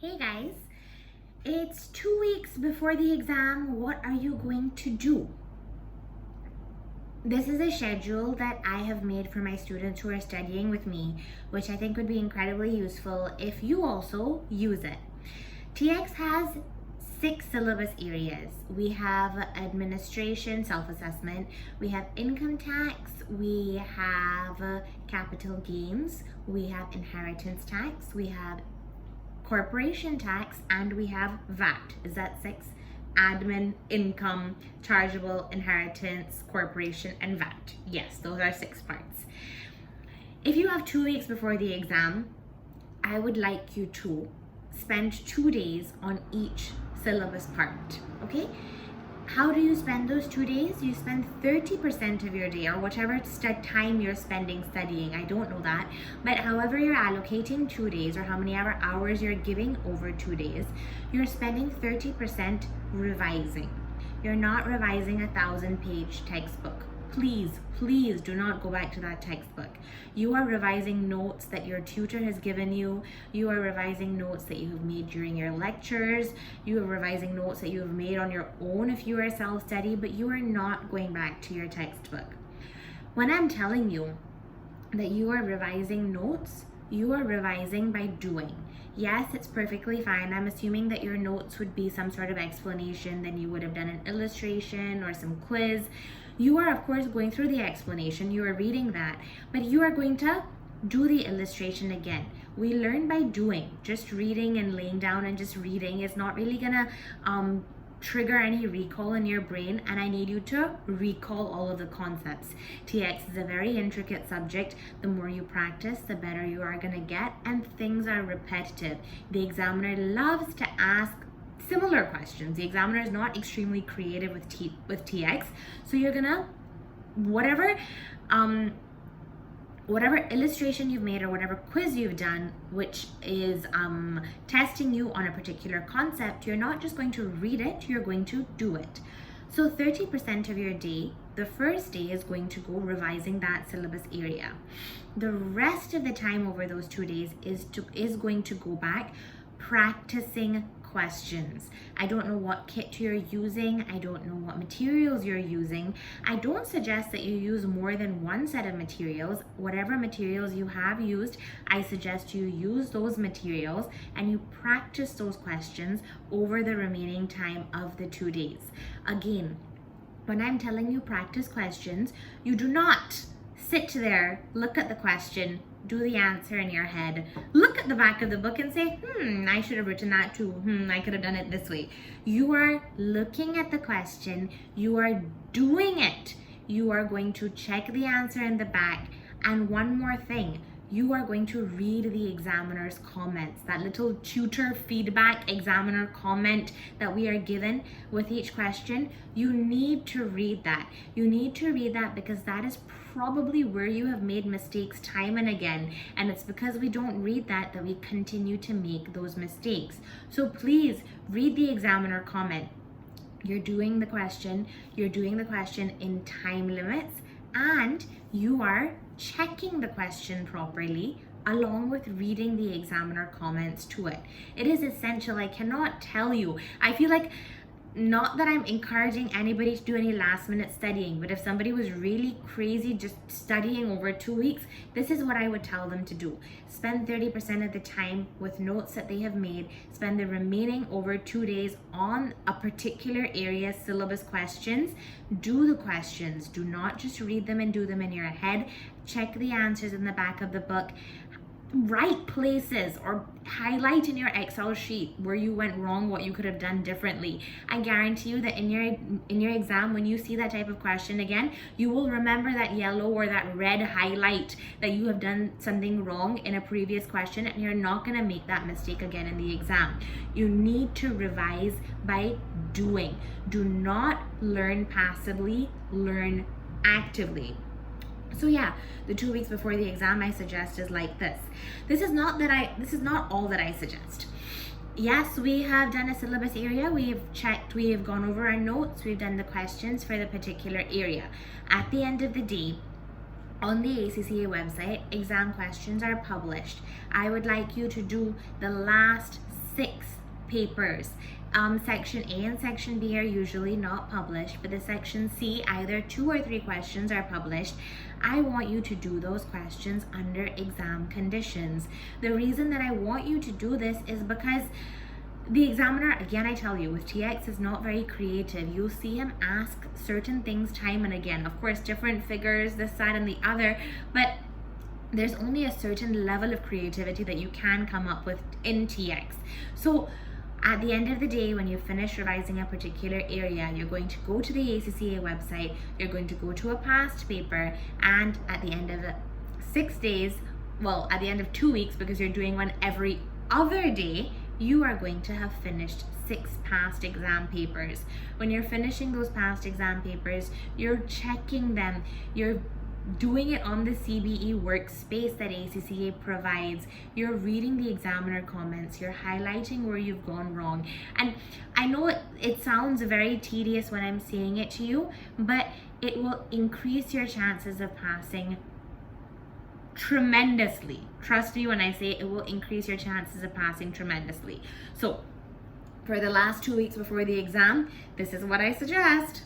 Hey guys, it's 2 weeks before the exam. What are you going to do? This is a schedule that I have made for my students who are studying with me, which I think would be incredibly useful if you also use it. TX has 6 syllabus areas. We have administration, self-assessment, we have income tax, we have capital gains, we have inheritance tax, we have corporation tax, and we have VAT. Is that 6? Admin, income, chargeable, inheritance, corporation, and VAT. Yes, those are 6 parts. If you have 2 weeks before the exam, I would like you to spend 2 days on each syllabus part, okay? How do you spend those 2 days? You spend 30% of your day, or whatever time you're spending studying. I don't know that. But however you're allocating 2 days, or how many hours you're giving over 2 days, you're spending 30% revising. You're not revising a 1,000-page textbook. Please do not go back to that textbook. You are revising notes that your tutor has given you. You are revising notes that you have made during your lectures. You are revising notes that you have made on your own if you are self-study, but you are not going back to your textbook. When I'm telling you that you are revising notes, you are revising by doing. Yes, it's perfectly fine. I'm assuming that your notes would be some sort of explanation, then you would have done an illustration or some quiz. You are, of course, going through the explanation, you are reading that, but you are going to do the illustration again. We learn by doing. Just reading and laying down and just reading is not really gonna trigger any recall in your brain, and I need you to recall all of the concepts. TX is a very intricate subject. The more you practice, the better you are gonna get, and things are repetitive. The examiner loves to ask similar questions. The examiner is not extremely creative with TX, so you're gonna, whatever illustration you've made or whatever quiz you've done, which is testing you on a particular concept, you're not just going to read it, you're going to do it. So 30% of your day, the first day, is going to go revising that syllabus area. The rest of the time over those 2 days is going to go back practicing questions. I don't know what kit you're using. I don't know what materials you're using. I don't suggest that you use more than one set of materials. Whatever materials you have used, I suggest you use those materials and you practice those questions over the remaining time of the 2 days. Again, when I'm telling you practice questions, you do not sit there, look at the question, do the answer in your head, look at the back of the book and say, I should have written that too. I could have done it this way. You are looking at the question, you are doing it. You are going to check the answer in the back. And one more thing, you are going to read the examiner's comments, that little tutor feedback examiner comment that we are given with each question. You need to read that. You need to read that because that is probably where you have made mistakes time and again, and it's because we don't read that we continue to make those mistakes. So please read the examiner comment. You're doing the question in time limits, and you are checking the question properly along with reading the examiner comments to it. It is essential. I cannot tell you. I feel like, not that I'm encouraging anybody to do any last minute studying, but if somebody was really crazy just studying over 2 weeks, this is what I would tell them to do. Spend 30% of the time with notes that they have made. Spend the remaining over 2 days on a particular area syllabus questions. Do the questions. Do not just read them and do them in your head. Check the answers in the back of the book. Write places or highlight in your Excel sheet where you went wrong, what you could have done differently. I guarantee you that in your exam, when you see that type of question again, you will remember that yellow or that red highlight that you have done something wrong in a previous question, and you're not going to make that mistake again in the exam. You need to revise by doing. Do not learn passively, learn actively. So yeah, the 2 weeks before the exam, I suggest is like this. This is not all that I suggest. Yes, we have done a syllabus area. We've checked, we have gone over our notes, we've done the questions for the particular area. At the end of the day, on the ACCA website, exam questions are published. I would like you to do the last 6 papers. Section A and Section B are usually not published, but the Section C, either 2 or 3 questions are published. I want you to do those questions under exam conditions. The reason that I want you to do this is because the examiner, again, I tell you, with TX is not very creative. You'll see him ask certain things time and again. Of course, different figures, this side and the other, but there's only a certain level of creativity that you can come up with in TX. So at the end of the day, when you finish revising a particular area, you're going to go to the ACCA website, you're going to go to a past paper, and at the end of 6 days, well, at the end of 2 weeks, because you're doing one every other day, you are going to have finished 6 past exam papers. When you're finishing those past exam papers, you're checking them, you're doing it on the CBE workspace that ACCA provides. You're reading the examiner comments, you're highlighting where you've gone wrong. And I know it sounds very tedious when I'm saying it to you, but it will increase your chances of passing tremendously. Trust me when I say it will increase your chances of passing tremendously. So for the last 2 weeks before the exam, this is what I suggest.